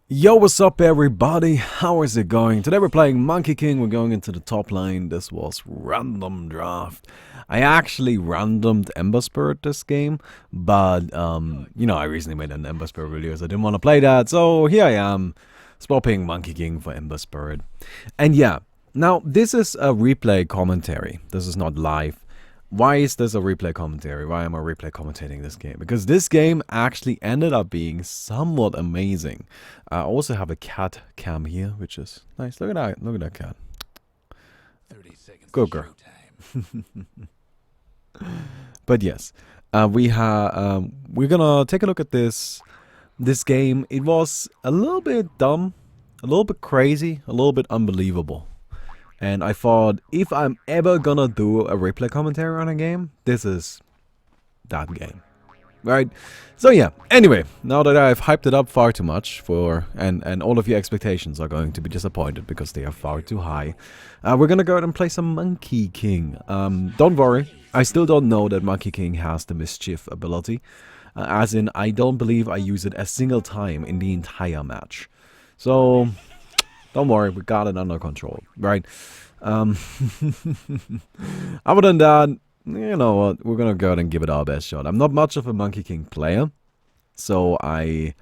Yo, what's up everybody? How is it going? Today we're playing Monkey King. We're going into the top lane. This was random draft. I actually randomed Ember Spirit this game, but I recently made an Ember Spirit video, so I didn't want to play that. So here I am, swapping Monkey King for Ember Spirit. And yeah, now this is a replay commentary. This is not live. Why is this a replay commentary? Why am I replay commentating this game? Because this game actually ended up being somewhat amazing. I also have a cat cam here, which is nice. Look at that! Look at that cat. 30 seconds. Good girl. But yes, we're gonna take a look at this game. It was a little bit dumb, a little bit crazy, a little bit unbelievable. And I thought, if I'm ever gonna do a replay commentary on a game, this is that game. Right? So yeah, anyway, now that I've hyped it up far too much and all of your expectations are going to be disappointed because they are far too high, we're gonna go ahead and play some Monkey King. Don't worry, I still don't know that Monkey King has the mischief ability. As in, I don't believe I use it a single time in the entire match. So don't worry, we got it under control, right? Other than that, you know what, we're gonna go ahead and give it our best shot. I'm not much of a Monkey King player, so I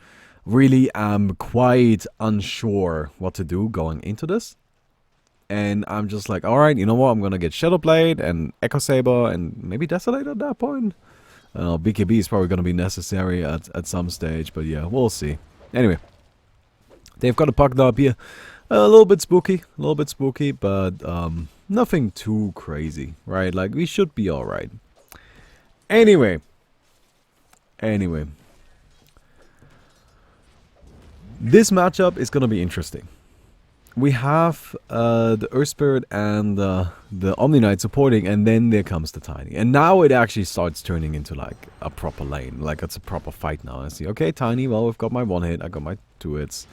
really am quite unsure what to do going into this. And I'm just like, alright, you know what, I'm gonna get Shadowblade and Echo Saber and maybe Desolate at that point. BKB is probably gonna be necessary at some stage, but yeah, we'll see. Anyway, they've got a puck up here. A little bit spooky, but nothing too crazy, right? Like, we should be alright. Anyway. This matchup is gonna be interesting. We have the Earth Spirit and the Omni Knight supporting, and then there comes the Tiny. And now it actually starts turning into like a proper lane, like it's a proper fight now. I see, okay, Tiny, well, we've got my one hit, I got my two hits.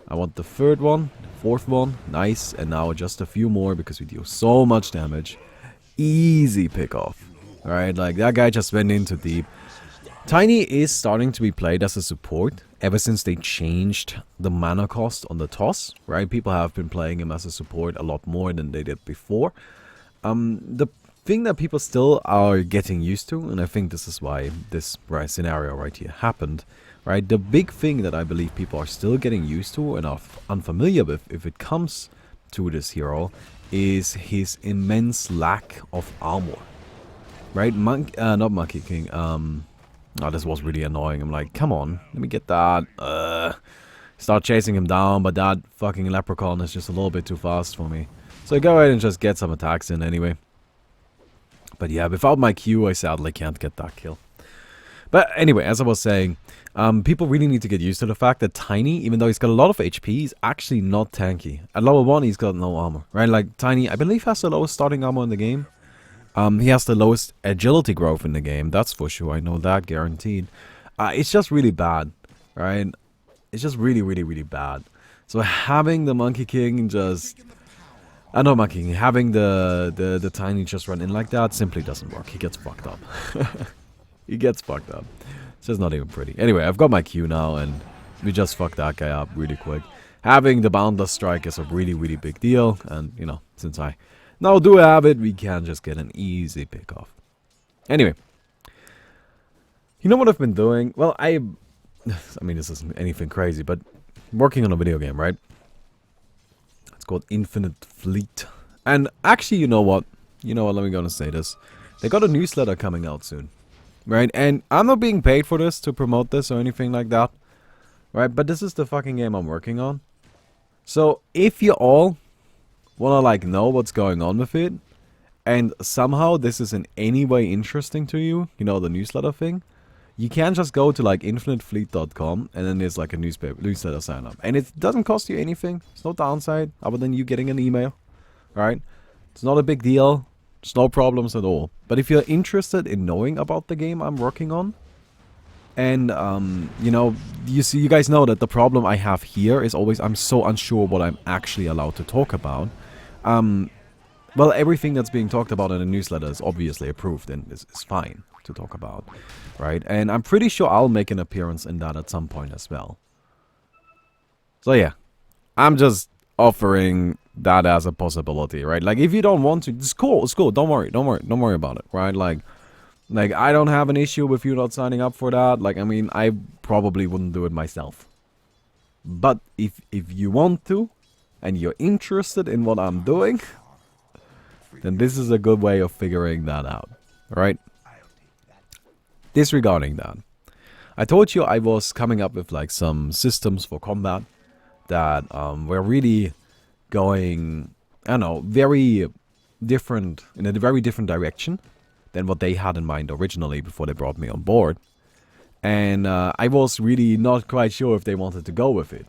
I want the third one, the fourth one, nice, and now just a few more because we deal so much damage. Easy pick off. Alright, like that guy just went in too deep. Tiny is starting to be played as a support ever since they changed the mana cost on the toss, right? People have been playing him as a support a lot more than they did before. The thing that people still are getting used to, and I think this is why this scenario right here happened, right? The big thing that I believe people are still getting used to and are unfamiliar with, if it comes to this hero, is his immense lack of armor, right? Not Monkey King. Oh, this was really annoying. I'm like, come on, let me get that. Start chasing him down, but that fucking leprechaun is just a little bit too fast for me. So I go ahead and just get some attacks in anyway. But yeah, without my Q, I sadly can't get that kill. But anyway, as I was saying, people really need to get used to the fact that Tiny, even though he's got a lot of HP, is actually not tanky. At level 1, he's got no armor, right? Like, Tiny, I believe, has the lowest starting armor in the game. He has the lowest agility growth in the game, that's for sure. I know that, guaranteed. It's just really bad, right? It's just really, really, really bad. So having the Monkey King just... not Monkey King, having the Tiny just run in like that simply doesn't work. He gets fucked up. He gets fucked up. It's just not even pretty. Anyway, I've got my Q now, and we just fucked that guy up really quick. Having the Boundless Strike is a really, really big deal, and, you know, since I now do have it, we can just get an easy pick off. Anyway. You know what I've been doing? Well, I mean, this isn't anything crazy, but working on a video game, right? It's called Infinite Fleet. And actually, you know what? Let me go and say this. They got a newsletter coming out soon. Right, and I'm not being paid for this to promote this or anything like that, right, but this is the fucking game I'm working on. So if you all wanna like know what's going on with it, and somehow this is in any way interesting to you, you know, the newsletter thing, you can just go to like infinitefleet.com, and then there's like a newsletter sign up, and it doesn't cost you anything. It's no downside other than you getting an email, right? It's not a big deal. There's no problems at all. But if you're interested in knowing about the game I'm working on, and, you know, you guys know that the problem I have here is always I'm so unsure what I'm actually allowed to talk about. Well, everything that's being talked about in the newsletter is obviously approved and is fine to talk about, right? And I'm pretty sure I'll make an appearance in that at some point as well. So yeah, I'm just offering that as a possibility, right? Like, if you don't want to, it's cool, it's cool. Don't worry about it, right? Like I don't have an issue with you not signing up for that. Like, I mean, I probably wouldn't do it myself. But if you want to, and you're interested in what I'm doing, then this is a good way of figuring that out, right? Disregarding that, I told you I was coming up with like some systems for combat that were really going, I don't know, very different, in a very different direction than what they had in mind originally before they brought me on board. And I was really not quite sure if they wanted to go with it,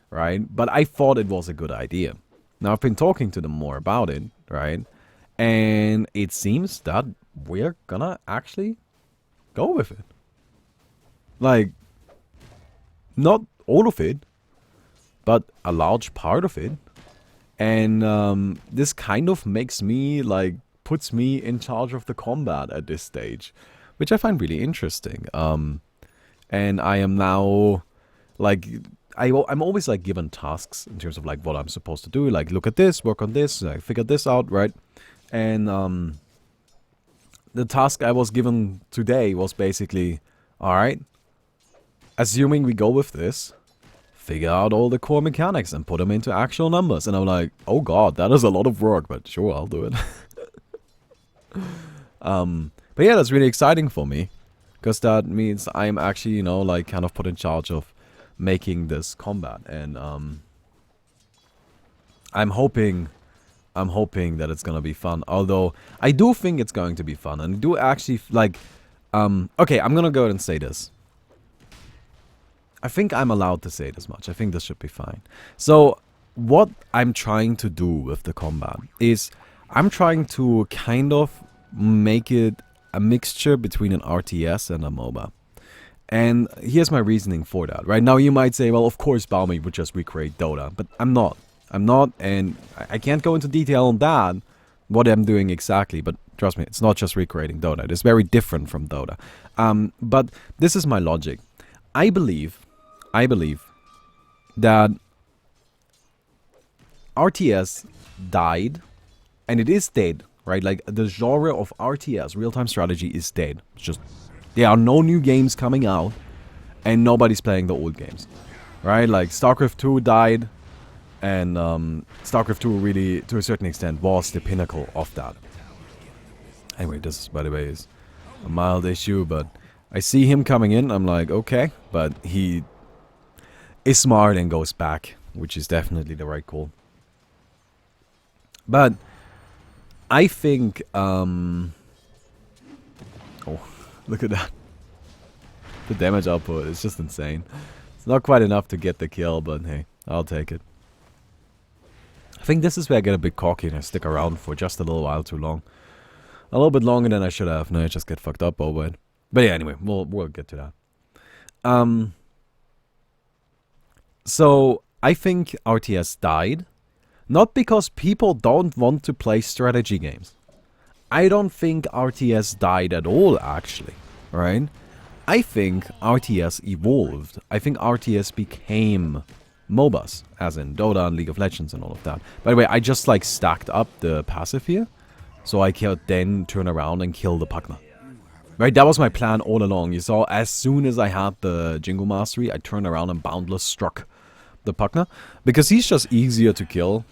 right? But I thought it was a good idea. Now, I've been talking to them more about it, right? And it seems that we're gonna actually go with it. Like, not all of it, but a large part of it. And this kind of makes me, like, puts me in charge of the combat at this stage, which I find really interesting. And I am now, like, I'm always, like, given tasks in terms of, like, what I'm supposed to do. Like, look at this, work on this, I figure this out, right? And the task I was given today was basically, alright, assuming we go with this, figure out all the core mechanics and put them into actual numbers. And I'm like, oh god, that is a lot of work, but sure, I'll do it. But yeah, that's really exciting for me, because that means I'm actually, you know, like, kind of put in charge of making this combat. And I'm hoping that it's gonna be fun. Although I do think it's going to be fun, and I do actually like. Okay, I'm gonna go ahead and say this. I think I'm allowed to say this much. I think this should be fine. So, what I'm trying to do with the combat is I'm trying to kind of make it a mixture between an RTS and a MOBA. And here's my reasoning for that. Right now, you might say, well, of course, Baumi would just recreate Dota, but I'm not. I'm not, and I can't go into detail on that, what I'm doing exactly, but trust me, it's not just recreating Dota. It is very different from Dota. But this is my logic. I believe that RTS died, and it is dead, right? Like, the genre of RTS, real-time strategy, is dead. It's just, there are no new games coming out, and nobody's playing the old games, right? Like, StarCraft 2 died, and StarCraft 2 really, to a certain extent, was the pinnacle of that. Anyway, this, by the way, is a mild issue, but I see him coming in, I'm like, okay, but he is smart and goes back, which is definitely the right call. But I think, oh, look at that. The damage output is just insane. It's not quite enough to get the kill, but hey, I'll take it. I think this is where I get a bit cocky and I stick around for just a little while too long. A little bit longer than I should have. No, I just get fucked up over it. But yeah, anyway, we'll get to that. So, I think RTS died. Not because people don't want to play strategy games. I don't think RTS died at all, actually. Right? I think RTS evolved. I think RTS became MOBAs, as in Dota and League of Legends and all of that. By the way, I just, like, stacked up the passive here, so I could then turn around and kill the Pugna. Right, that was my plan all along. You saw, as soon as I had the Jingle Mastery, I turned around and Boundless struck the Pugna, because he's just easier to kill.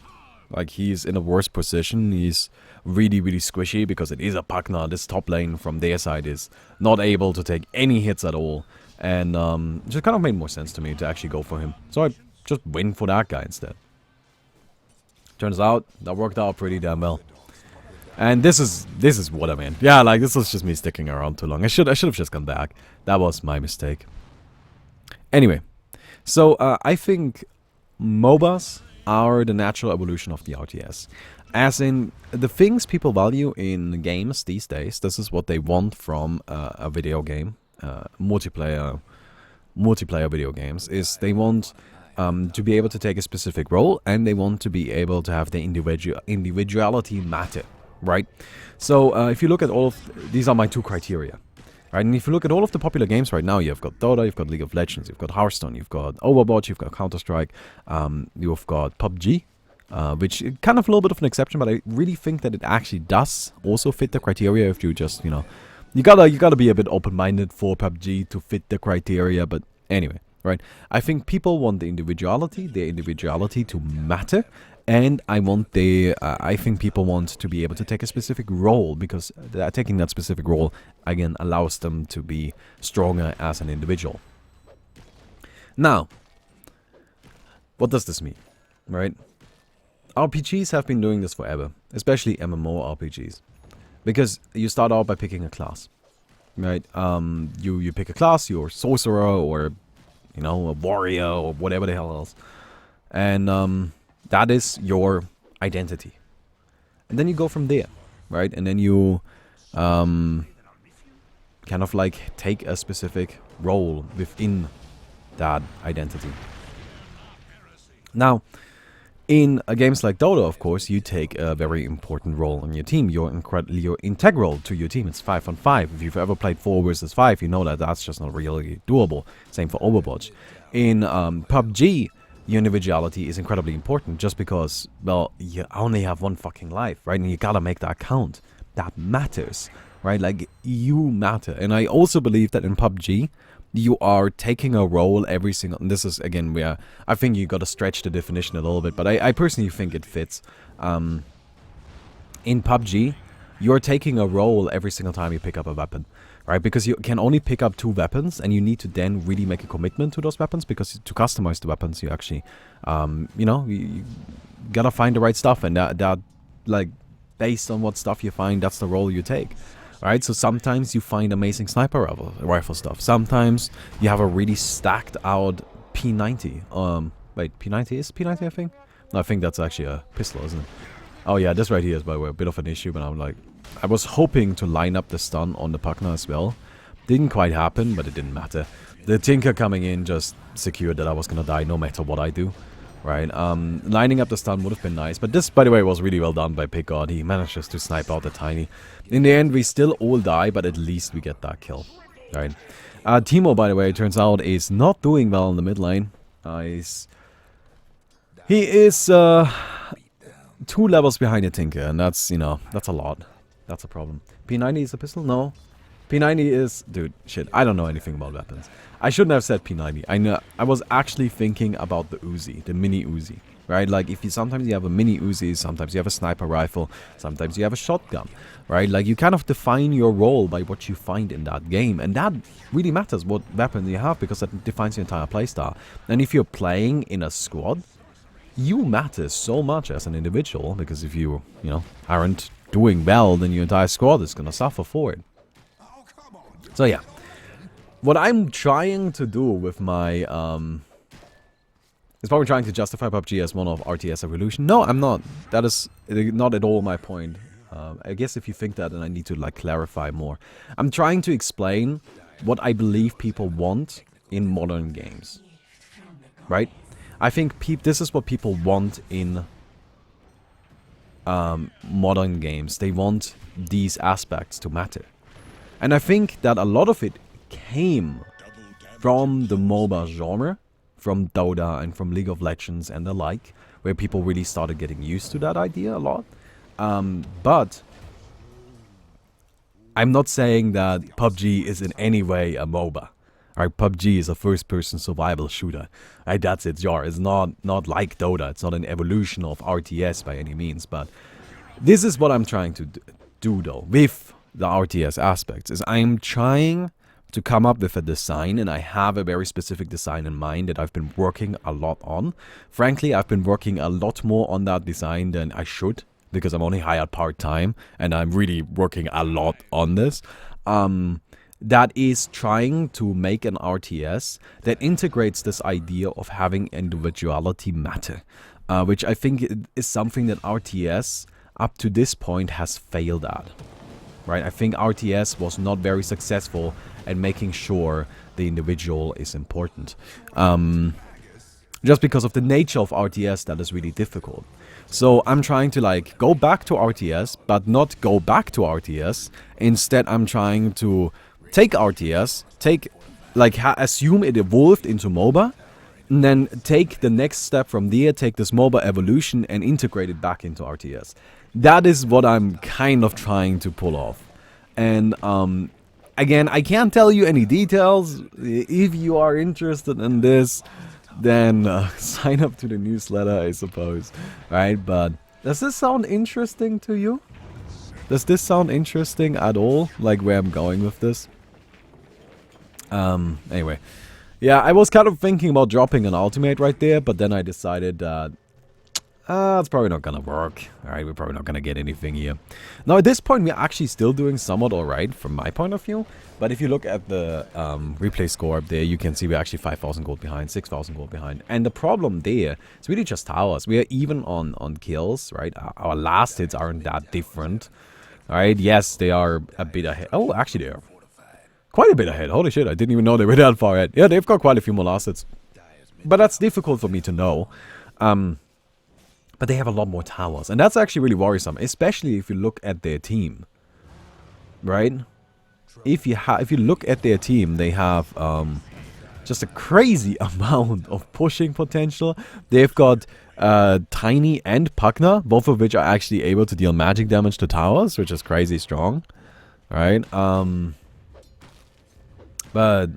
Like, he's in a worse position. He's really, really squishy, because it is a Pugna. This top lane from their side is not able to take any hits at all. And it just kind of made more sense to me to actually go for him. So I just went for that guy instead. Turns out, that worked out pretty damn well. And this is what I mean. Yeah, like, this was just me sticking around too long. I should have just gone back. That was my mistake. Anyway, so I think MOBAs are the natural evolution of the RTS. As in, the things people value in games these days, this is what they want from a video game, multiplayer video games, is they want to be able to take a specific role, and they want to be able to have the individuality matter. Right? So, if you look at all of... These are my two criteria. Right, and if you look at all of the popular games right now, you've got Dota, you've got League of Legends, you've got Hearthstone, you've got Overwatch, you've got Counter-Strike, you've got PUBG, which is kind of a little bit of an exception, but I really think that it actually does also fit the criteria if you just, you know, you gotta be a bit open-minded for PUBG to fit the criteria, but anyway, right? I think people want their individuality to matter, and I think people want to be able to take a specific role, because taking that specific role, again, allows them to be stronger as an individual. Now, what does this mean, right? RPGs have been doing this forever, especially MMORPGs, because you start out by picking a class, right? You pick a class, you're a sorcerer, or, you know, a warrior, or whatever the hell else, and that is your identity. And then you go from there, right? And then you kind of like take a specific role within that identity. Now, in games like Dota, of course, you take a very important role on your team. You're integral to your team. It's 5-on-5. If you've ever played 4 versus 5, you know that that's just not really doable. Same for Overwatch. In PUBG, your individuality is incredibly important, just because, well, you only have one fucking life, right? And you gotta make that count. That matters, right? Like, you matter. And I also believe that in PUBG, you are taking a role every single... And this is, again, where I think you gotta stretch the definition a little bit, but I personally think it fits. In PUBG, you're taking a role every single time you pick up a weapon, right? Because you can only pick up 2 weapons, and you need to then really make a commitment to those weapons, because to customize the weapons, you actually, you know, you gotta find the right stuff, and that, like, based on what stuff you find, that's the role you take, right? So sometimes you find amazing sniper rifle stuff. Sometimes you have a really stacked out P90. Wait, P90 is P90, I think? No, I think that's actually a pistol, isn't it? Oh yeah, this right here is, by the way, a bit of an issue, but I'm like... I was hoping to line up the stun on the Pugna as well. Didn't quite happen, but it didn't matter. The Tinker coming in just secured that I was gonna die no matter what I do. Right? Lining up the stun would have been nice, but this, by the way, was really well done by Picard. He manages to snipe out the Tiny. In the end, we still all die, but at least we get that kill. Right? Timo, by the way, it turns out, is not doing well in the mid lane. He is 2 levels behind the Tinker, and that's, you know, that's a lot. That's a problem. P90 is a pistol? No. P90 is... Dude, shit. I don't know anything about weapons. I shouldn't have said P90. I was actually thinking about the Uzi. The mini Uzi. Right? Like, sometimes you have a mini Uzi, sometimes you have a sniper rifle, sometimes you have a shotgun. Right? Like, you kind of define your role by what you find in that game. And that really matters, what weapon you have, because that defines your entire playstyle. And if you're playing in a squad, you matter so much as an individual, because if you know, aren't doing well, then your entire squad is gonna suffer for it. So yeah, what I'm trying to do with my is probably trying to justify PUBG as one of RTS evolution. No, I'm not. That is not at all my point. I guess if you think that, then I need to like clarify more. I'm trying to explain what I believe people want in modern games, right? I think this is what people want in modern games. They want these aspects to matter. And I think that a lot of it came from the MOBA genre, from Dota and from League of Legends and the like, where people really started getting used to that idea a lot. But I'm not saying that PUBG is in any way a MOBA. Right, PUBG is a first-person survival shooter. Right, that's its genre. It's not like Dota. It's not an evolution of RTS by any means. But this is what I'm trying to do, though, with the RTS aspects. Is I'm trying to come up with a design, and I have a very specific design in mind that I've been working a lot on. Frankly, I've been working a lot more on that design than I should, because I'm only hired part-time, and I'm really working a lot on this. That is trying to make an RTS that integrates this idea of having individuality matter, which I think is something that RTS up to this point has failed at. Right? I think RTS was not very successful at making sure the individual is important. Just because of the nature of RTS, that is really difficult. So I'm trying to like go back to RTS, but not go back to RTS. Instead, I'm trying to take RTS, assume it evolved into MOBA, and then take the next step from there, take this MOBA evolution and integrate it back into RTS. That is what I'm kind of trying to pull off. And again, I can't tell you any details. If you are interested in this, then sign up to the newsletter, I suppose. Right? But does this sound interesting to you? Does this sound interesting at all? Like where I'm going with this? Anyway. Yeah, I was kind of thinking about dropping an ultimate right there, but then I decided that it's probably not gonna work. Alright, we're probably not gonna get anything here. Now at this point, we're actually still doing somewhat alright from my point of view. But if you look at the replay score up there, you can see we're actually 5,000 gold behind, 6,000 gold behind. And the problem there is really just towers. We are even on kills, right? Our last hits aren't that different. Alright, yes, they are a bit ahead. Oh, actually they are quite a bit ahead. Holy shit, I didn't even know they were that far ahead. Yeah, they've got quite a few more last hits. But that's difficult for me to know. But they have a lot more towers. And that's actually really worrisome. Especially if you look at their team. Right? If you look at their team, they have just a crazy amount of pushing potential. They've got Tiny and Pugna, both of which are actually able to deal magic damage to towers, which is crazy strong. Right? But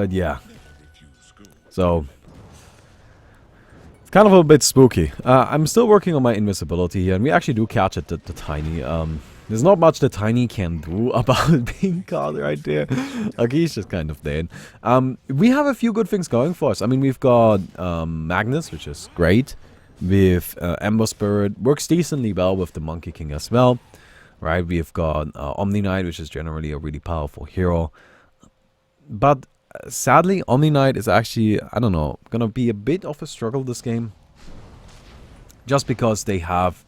yeah. So it's kind of a bit spooky. I'm still working on my invisibility here, and we actually do catch it, the Tiny. There's not much the Tiny can do about being caught right there. Like, he's just kind of dead. We have a few good things going for us. I mean, we've got Magnus, which is great. With Ember Spirit, works decently well with the Monkey King as well. Right, we've got Omni Knight, which is generally a really powerful hero. But sadly, Omni Knight is actually, I don't know, gonna be a bit of a struggle this game. Just because they have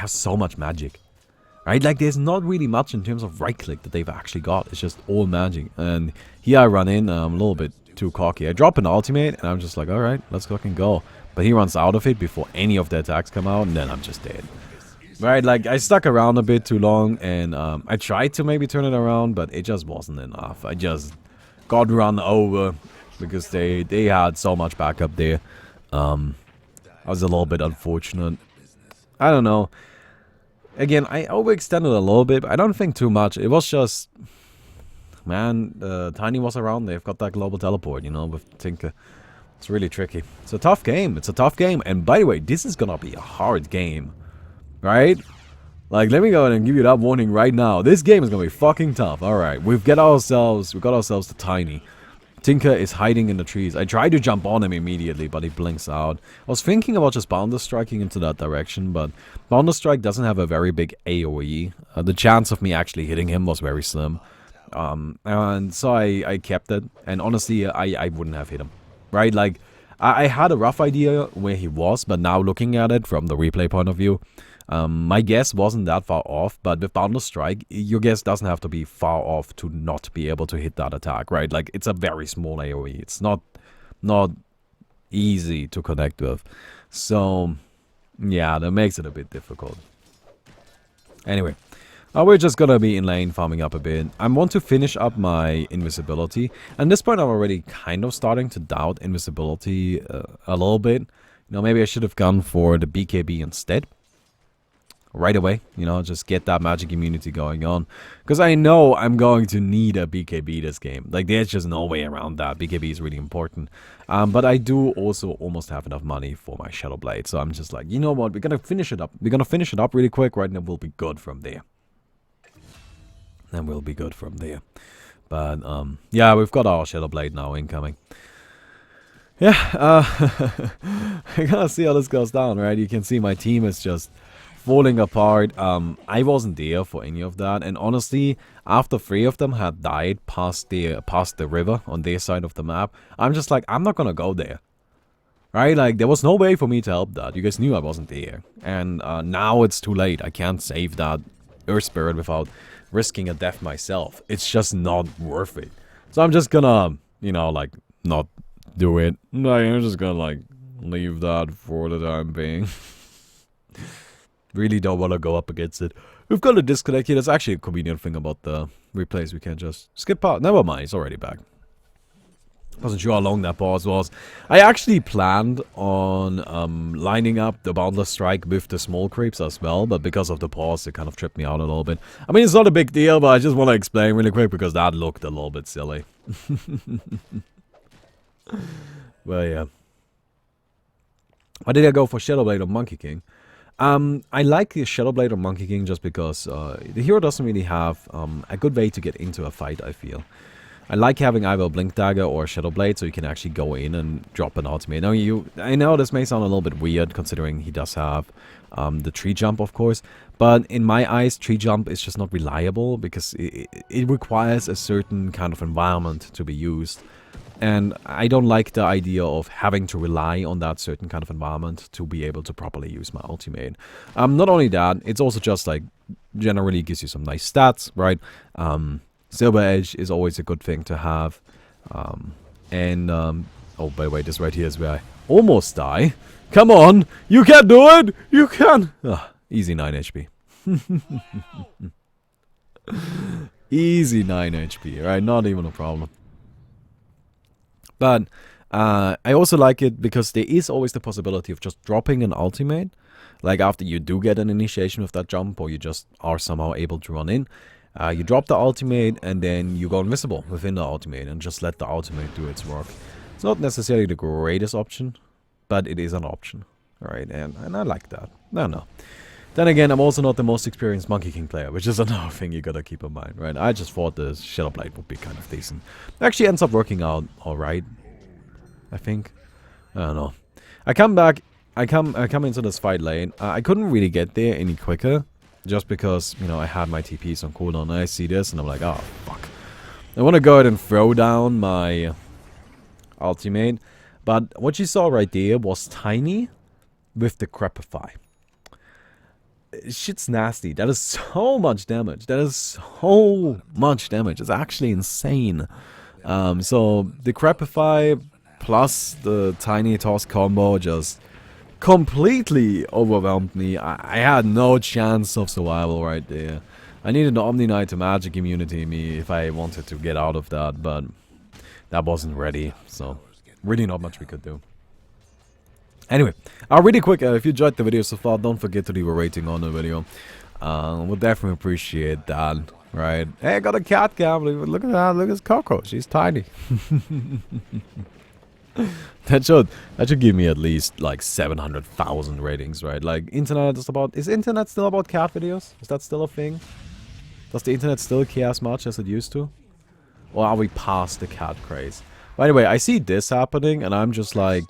so much magic. Right, like there's not really much in terms of right click that they've actually got. It's just all magic. And here I run in, I'm a little bit too cocky. I drop an ultimate and I'm just like, alright, let's fucking go. But he runs out of it before any of the attacks come out, and then I'm just dead. Right, like I stuck around a bit too long, and I tried to maybe turn it around, but it just wasn't enough. I just got run over because they had so much backup there. I was a little bit unfortunate. I don't know. Again, I overextended a little bit, but I don't think too much. It was just, man, Tiny was around. They've got that global teleport, you know, with Tinker. It's really tricky. It's a tough game. It's a tough game. And by the way, this is gonna be a hard game. Right? Like, let me go ahead and give you that warning right now. This game is gonna be fucking tough. Alright, we got ourselves the Tiny. Tinker is hiding in the trees. I tried to jump on him immediately, but he blinks out. I was thinking about just Boundless Striking into that direction, but Boundless Strike doesn't have a very big AoE. The chance of me actually hitting him was very slim. And so I kept it, and honestly, I wouldn't have hit him. Right? Like, I had a rough idea where he was, but now looking at it from the replay point of view, my guess wasn't that far off, but with Boundless Strike, your guess doesn't have to be far off to not be able to hit that attack, right? Like, it's a very small AoE. It's not easy to connect with. So, yeah, that makes it a bit difficult. Anyway, we're just gonna be in lane farming up a bit. I want to finish up my invisibility. At this point, I'm already kind of starting to doubt invisibility a little bit. You know, maybe I should have gone for the BKB instead. Right away, you know, just get that magic immunity going on. Because I know I'm going to need a BKB this game. Like, there's just no way around that. BKB is really important. But I do also almost have enough money for my Shadow Blade. So I'm just like, you know what, we're going to finish it up. We're going to finish it up really quick, right? And then we'll be good from there. But, yeah, we've got our Shadow Blade now incoming. Yeah, we're going to see how this goes down, right? You can see my team is just falling apart. I wasn't there for any of that, and honestly, after 3 of them had died past the river on their side of the map, I'm just like, I'm not gonna go there. Right? Like, there was no way for me to help that. You guys knew I wasn't there. And now it's too late. I can't save that Earth Spirit without risking a death myself. It's just not worth it. So I'm just gonna, you know, like, not do it. Like, I'm just gonna, like, leave that for the time being. Really don't want to go up against it. We've got a disconnect here. That's actually a convenient thing about the replays. We can just skip out. Never mind, it's already back. Wasn't sure how long that pause was. I actually planned on lining up the Boundless Strike with the small creeps as well, but because of the pause, it kind of tripped me out a little bit. I mean, it's not a big deal, but I just want to explain really quick because that looked a little bit silly. Well, yeah. Why did I go for Shadowblade or Monkey King? I like the Shadowblade or Monkey King just because the hero doesn't really have a good way to get into a fight, I feel. I like having either a Blink Dagger or a Shadowblade so you can actually go in and drop an ultimate. Now, I know this may sound a little bit weird considering he does have the tree jump, of course. But in my eyes, tree jump is just not reliable because it requires a certain kind of environment to be used. And I don't like the idea of having to rely on that certain kind of environment to be able to properly use my ultimate. Not only that, it's also just like generally gives you some nice stats, right? Silver Edge is always a good thing to have. Oh, by the way, this right here is where I almost die. Come on! You can do it! You can! Easy 9 HP. Easy 9 HP, right? Not even a problem. But I also like it because there is always the possibility of just dropping an ultimate. Like after you do get an initiation with that jump or you just are somehow able to run in. You drop the ultimate and then you go invisible within the ultimate and just let the ultimate do its work. It's not necessarily the greatest option, but it is an option. Alright, and I like that. No. Then again, I'm also not the most experienced Monkey King player, which is another thing you gotta keep in mind, right? I just thought the Shadowblade would be kind of decent. Actually ends up working out alright, I think. I don't know. I come into this fight lane. I couldn't really get there any quicker. Just because, you know, I had my TPs on cooldown and I see this and I'm like, oh, fuck. I want to go ahead and throw down my ultimate. But what you saw right there was Tiny with the Crepify. Shit's nasty. That is so much damage. That is so much damage. It's actually insane. So the Crepify plus the Tiny Toss combo just completely overwhelmed me. I had no chance of survival right there. I needed an Omni Knight to magic immunity me if I wanted to get out of that, but that wasn't ready, so really not much we could do. Anyway, really quick, if you enjoyed the video so far, don't forget to leave a rating on the video. We'll definitely appreciate that, right? Hey, I got a cat cam. Look at that. Look at Coco. She's tiny. That should give me at least like 700,000 ratings, right? Like internet is internet still about cat videos? Is that still a thing? Does the internet still care as much as it used to? Or are we past the cat craze? By the way, I see this happening and I'm just like,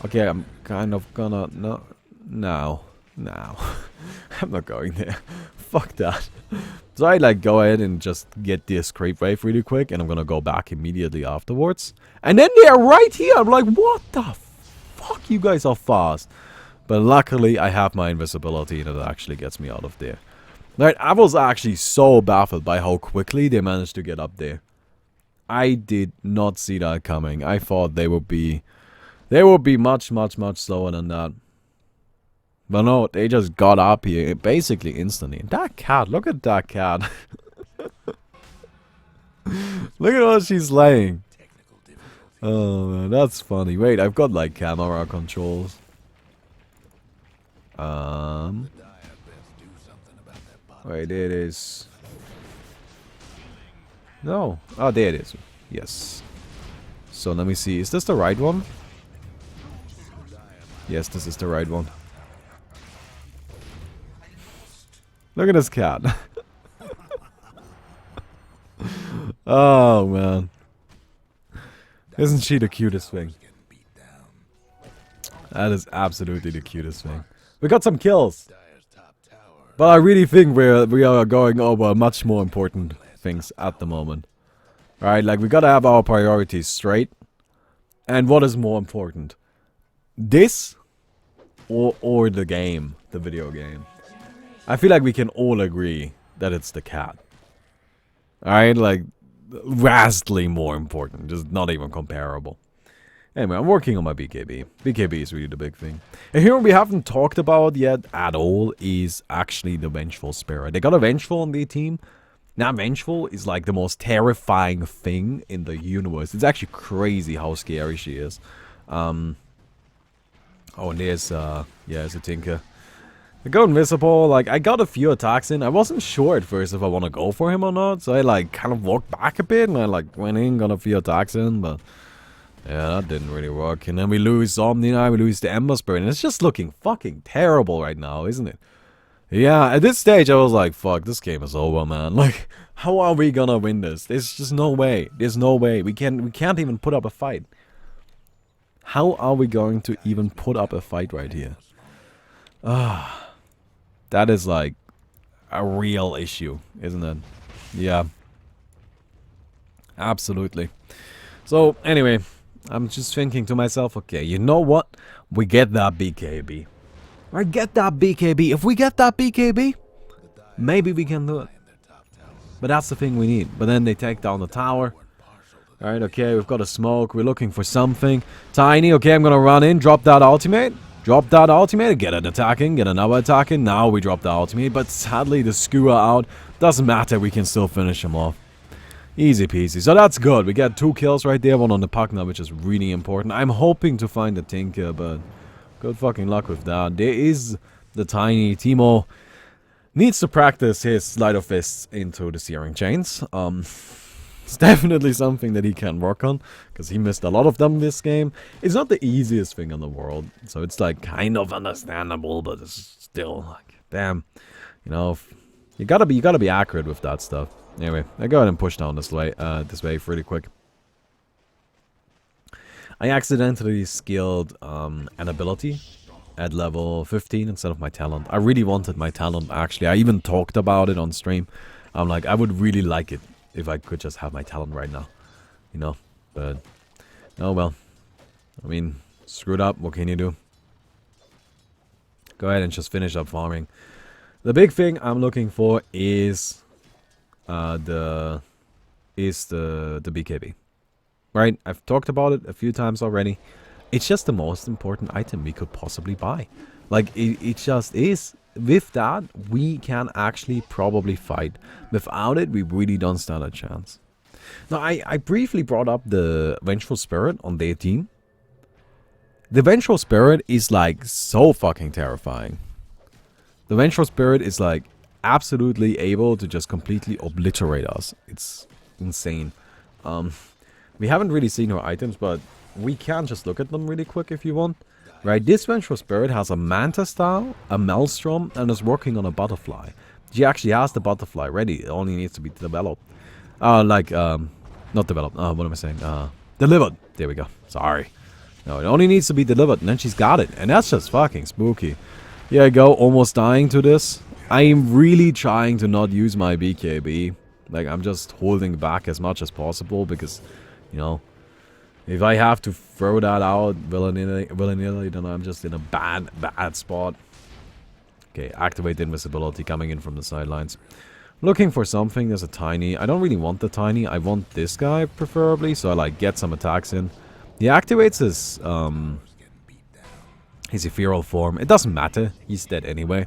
okay, I'm kind of gonna no. I'm not going there. Fuck that. So I like go ahead and just get this creep wave really quick and I'm gonna go back immediately afterwards. And then they're right here. I'm like, what the fuck? You guys are fast. But luckily I have my invisibility and it actually gets me out of there. Right, I was actually so baffled by how quickly they managed to get up there. I did not see that coming. I thought they would be much slower than that. But no, they just got up here basically instantly. That cat, look at that cat. Look at what she's laying. Oh man, that's funny. Wait, I've got like camera controls. Wait, there it is. No. Oh, there it is. Yes. So let me see. Is this the right one? Yes, this is the right one. Look at this cat. Oh, man. Isn't she the cutest thing? That is absolutely the cutest thing. We got some kills. But I really think we are going over much more important things at the moment. Right? Like, we gotta have our priorities straight. And what is more important? This or the game, the video game? I feel like we can all agree that it's the cat. Alright, like, vastly more important. Just not even comparable. Anyway, I'm working on my BKB. BKB is really the big thing. A hero we haven't talked about yet at all is actually the Vengeful Spirit. They got a Vengeful on their team. Now, Vengeful is like the most terrifying thing in the universe. It's actually crazy how scary she is. Oh, and there's a Tinker. I go invisible. Like, I got a few attacks in. I wasn't sure at first if I want to go for him or not. So I, like, kind of walked back a bit. And I, like, went in, got a few attacks in. But yeah, that didn't really work. And then we lose Omni now. We lose the Ember Spirit. And it's just looking fucking terrible right now, isn't it? Yeah, at this stage I was like, fuck, this game is over, man. Like, how are we gonna win this? There's just no way. There's no way. We can't even put up a fight. How are we going to even put up a fight right here? That is like a real issue, isn't it? Yeah. Absolutely. So, anyway, I'm just thinking to myself, okay, you know what? We get that BKB. I get that BKB. If we get that BKB, maybe we can do it. But that's the thing we need. But then they take down the tower. Alright, okay, we've got a smoke. We're looking for something. Tiny, okay, I'm gonna run in, drop that ultimate. Drop that ultimate, get it attacking, get another attacking. Now we drop the ultimate, but sadly the skewer out. Doesn't matter, we can still finish him off. Easy peasy. So that's good. We got 2 kills right there, 1 on the Pugna, which is really important. I'm hoping to find the Tinker, but good fucking luck with that. There is the Tiny. Teemo needs to practice his Sleight of Fists into the Searing Chains. It's definitely something that he can work on, because he missed a lot of them this game. It's not the easiest thing in the world, so it's like kind of understandable, but it's still like, damn, you know, you gotta be accurate with that stuff. Anyway, I go ahead and push down this wave really quick. I accidentally skilled an ability at level 15 instead of my talent. I really wanted my talent, actually. I even talked about it on stream. I'm like, I would really like it if I could just have my talent right now. You know? But, oh well. I mean, screwed up. What can you do? Go ahead and just finish up farming. The big thing I'm looking for is the BKB. Right? I've talked about it a few times already. It's just the most important item we could possibly buy. Like, it just is. With that, we can actually probably fight. Without it, we really don't stand a chance. Now, I briefly brought up the Vengeful Spirit on their team. The Vengeful Spirit is, like, so fucking terrifying. The Vengeful Spirit is, like, absolutely able to just completely obliterate us. It's insane. We haven't really seen her items, but we can just look at them really quick if you want. Right, this Vengeful Spirit has a Manta style, a Maelstrom, and is working on a Butterfly. She actually has the Butterfly ready. It only needs to be developed. Not developed. What am I saying? Delivered. There we go. Sorry. No, it only needs to be delivered, and then she's got it. And that's just fucking spooky. Here I go, almost dying to this. I'm really trying to not use my BKB. Like, I'm just holding back as much as possible because, you know, if I have to throw that out willy-nilly, then I'm just in a bad spot. Okay, activate the invisibility coming in from the sidelines. Looking for something. There's a Tiny. I don't really want the Tiny. I want this guy, preferably, so I, like, get some attacks in. He activates his ethereal form. It doesn't matter. He's dead anyway.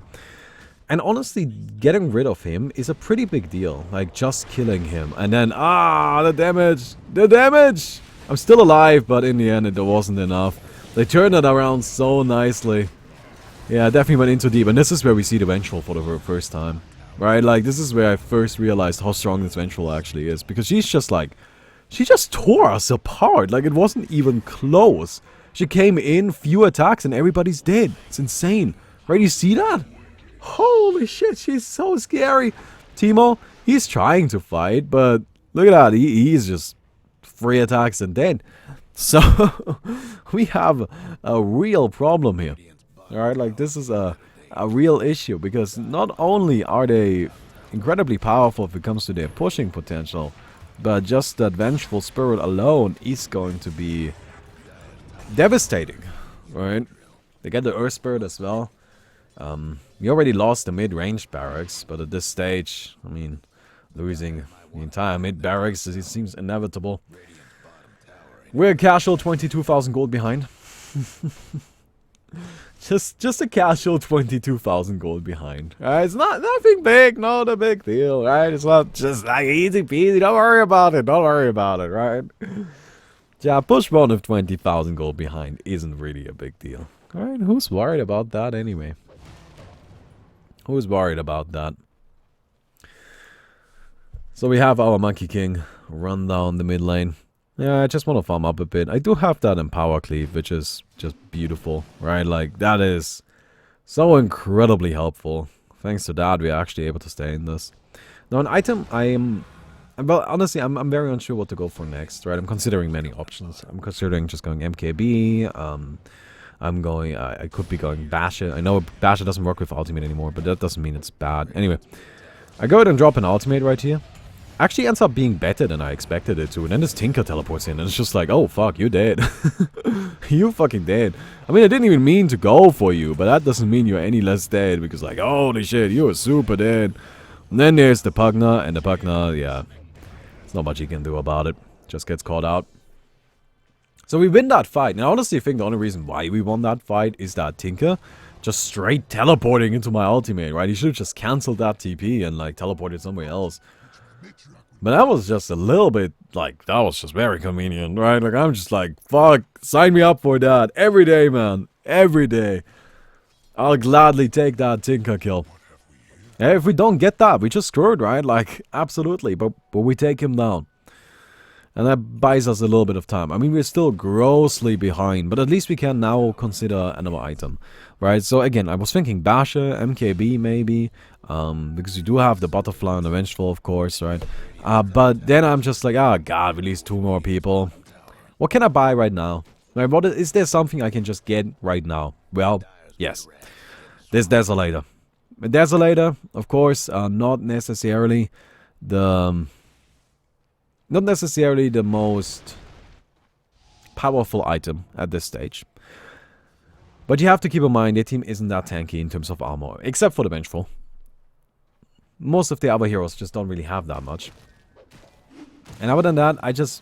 And honestly, getting rid of him is a pretty big deal. Like, just killing him. And then, the damage! The damage! I'm still alive, but in the end, it wasn't enough. They turned it around so nicely. Yeah, definitely went in too deep. And this is where we see the Vengeful for the first time. Right? Like, this is where I first realized how strong this Vengeful actually is. Because she's just like... She just tore us apart. Like, it wasn't even close. She came in, few attacks, and everybody's dead. It's insane. Right? You see that? Holy shit, she's so scary. Teemo, he's trying to fight, but look at that. He's just 3 attacks and dead. So, we have a real problem here. Alright, like, this is a real issue, because not only are they incredibly powerful if it comes to their pushing potential, but just that Vengeful Spirit alone is going to be devastating. Right? They get the Earth Spirit as well. We already lost the mid-range barracks, but at this stage, I mean, losing the entire mid-barracks, it seems inevitable. We're a casual 22,000 gold behind. just a casual 22,000 gold behind. It's not nothing big, not a big deal, right? It's not just like easy peasy. Don't worry about it. Don't worry about it, right? Yeah, push one of 20,000 gold behind isn't really a big deal. Alright, who's worried about that anyway? Who's worried about that? So we have our Monkey King run down the mid lane. Yeah, I just want to farm up a bit. I do have that in power cleave, which is just beautiful, right? Like, that is so incredibly helpful. Thanks to that, we're actually able to stay in this. Now, an item well, honestly, I'm very unsure what to go for next, right? I'm considering many options. I'm considering just going MKB. I'm going, I could be going Basher. I know Basher doesn't work with ultimate anymore, but that doesn't mean it's bad. Anyway, I go ahead and drop an ultimate right here. Actually ends up being better than I expected it to. And then this Tinker teleports in and it's just like, oh fuck, you're dead. You fucking dead. I mean, I didn't even mean to go for you, but that doesn't mean you're any less dead. Because like, holy shit, you are super dead. And then there's the Pugna, and the Pugna, yeah. There's not much you can do about it. Just gets caught out. So we win that fight. And I honestly think the only reason why we won that fight is that Tinker just straight teleporting into my ultimate, right? He should have just cancelled that TP and like teleported somewhere else. But that was just a little bit, like, that was just very convenient, right? Like, I'm just like, fuck, sign me up for that. Every day, man. Every day. I'll gladly take that Tinker kill. Yeah, if we don't get that, we just screwed, right? Like, absolutely. But we take him down. And that buys us a little bit of time. I mean, we're still grossly behind, but at least we can now consider another item, right? So again, I was thinking Basher, MKB maybe, because we do have the Butterfly and the Vengeful, of course, right? But then I'm just like, oh god, release 2 more people. What can I buy right now? Like, is there something I can just get right now? Well, yes. This Desolator. A Desolator, of course, not necessarily the most powerful item at this stage. But you have to keep in mind, their team isn't that tanky in terms of armor, except for the Vengeful. Most of the other heroes just don't really have that much. And other than that, I just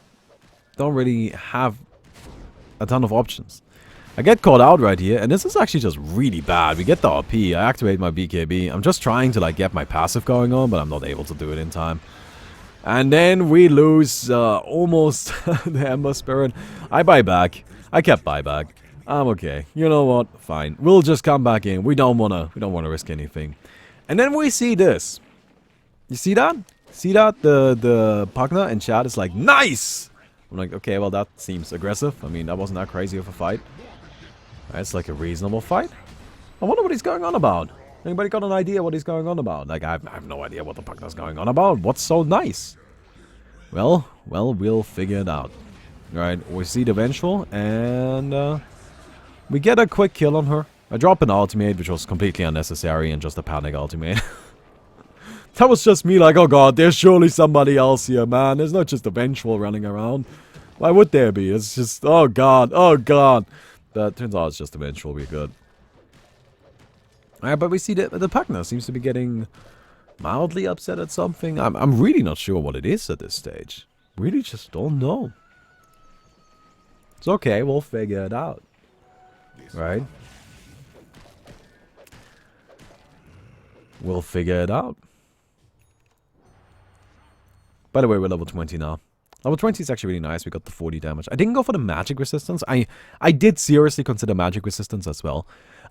don't really have a ton of options. I get caught out right here, and this is actually just really bad. We get the RP, I activate my BKB. I'm just trying to like get my passive going on, but I'm not able to do it in time. And then we lose almost the Ember Spirit. I buy back. I kept buyback. I'm okay. You know what? Fine. We'll just come back in. We don't wanna risk anything. And then we see this. You see that? See that? The Pugna in chat is like, nice! I'm like, okay, well that seems aggressive. I mean, that wasn't that crazy of a fight. It's like a reasonable fight. I wonder what he's going on about. Anybody got an idea what he's going on about? Like, I have no idea what the Pugna's going on about. What's so nice? Well, we'll figure it out. Alright, we see the Vengeful, and we get a quick kill on her. I drop an ultimate, which was completely unnecessary, and just a panic ultimate. That was just me like, oh god, there's surely somebody else here, man. There's not just a Vengeful running around. Why would there be? It's just, oh god, oh god. But turns out it's just a Vengeful, we're good. Alright, but we see that the Pugna seems to be getting mildly upset at something. I'm really not sure what it is at this stage. Really just don't know. It's okay, we'll figure it out. Right? We'll figure it out. By the way, we're level 20 now. Level 20 is actually really nice. We got the 40 damage. I didn't go for the magic resistance. I did seriously consider magic resistance as well.